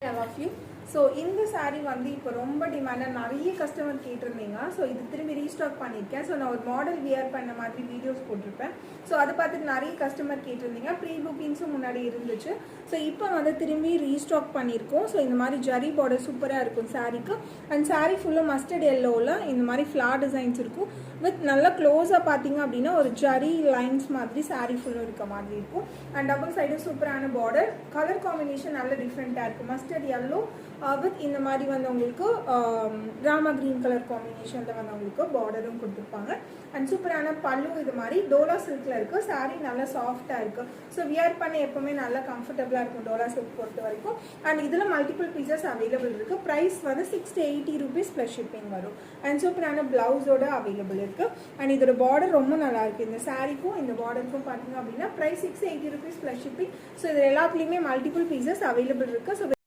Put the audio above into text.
I love you. So இந்த சாரீ வந்து இப்போ ரொம்ப டிமாண்டாக நிறைய கஸ்டமர் கேட்டிருந்தீங்க. ஸோ இது திரும்பி ரீஸ்டாக் பண்ணியிருக்கேன். ஸோ நான் ஒரு மாடல் வியர் பண்ண மாதிரி வீடியோஸ் போட்டிருப்பேன். ஸோ அதை பார்த்துட்டு நிறைய கஸ்டமர் கேட்டிருந்தீங்க. ப்ரீ புக்கிங்ஸும் முன்னாடி இருந்துச்சு. ஸோ இப்போ வந்து திரும்பி ரீஸ்டாக் பண்ணியிருக்கோம். ஸோ இந்த மாதிரி ஜரி பார்டர் சூப்பராக இருக்கும் சாரீக்கு. அண்ட் சாரீ ஃபுல்லாக மஸ்டர்ட் எல்லோவில் இந்த மாதிரி ஃப்ளார் டிசைன்ஸ் இருக்கும். வித் நல்லா க்ளோஸாக பார்த்தீங்க அப்படின்னா ஒரு ஜரி லைன்ஸ் மாதிரி சாரீ ஃபுல்லும் இருக்க மாதிரி இருக்கும். அண்ட் டபுள் சைடும் சூப்பரான பார்டர். கலர் காம்பினேஷன் நல்ல டிஃப்ரெண்ட்டாக இருக்குது. மஸ்டர்ட் எல்லோ வித் இந்த மாதிரி வந்து உங்களுக்கு ராமா கிரீன் கலர் காம்பினேஷனில் வந்து உங்களுக்கு பார்டரும் கொடுத்துருப்பாங்க. அண்ட் சூப்பரான பல்லு இது மாதிரி டோலா சில்கில் இருக்குது. சாரீ நல்லா சாஃப்டாக இருக்குது. ஸோ வியர் பண்ண எப்போவுமே நல்லா கம்ஃபர்டபுளாக இருக்கும் டோலா சில்க் பொறுத்த வரைக்கும். அண்ட் இதில் மல்டிபிள் பீசஸ் அவைலபிள் இருக்குது. ப்ரைஸ் வந்து 680 rupees ப்ளஸ் ஷிப்பிங் வரும். அண்ட் சூப்பரான ப்ளவுஸோட அவைலபிள் இருக்குது. அண்ட் இதோட பார்டர் ரொம்ப நல்லாயிருக்கு. இந்த சாரீக்கும் இந்த பார்டருக்கும் பார்த்தீங்க அப்படின்னா price 680 rupees plus shipping. So இது எல்லாத்துலேயுமே மல்டிபிள் பீசஸ் அவைலபிள் இருக்குது. ஸோ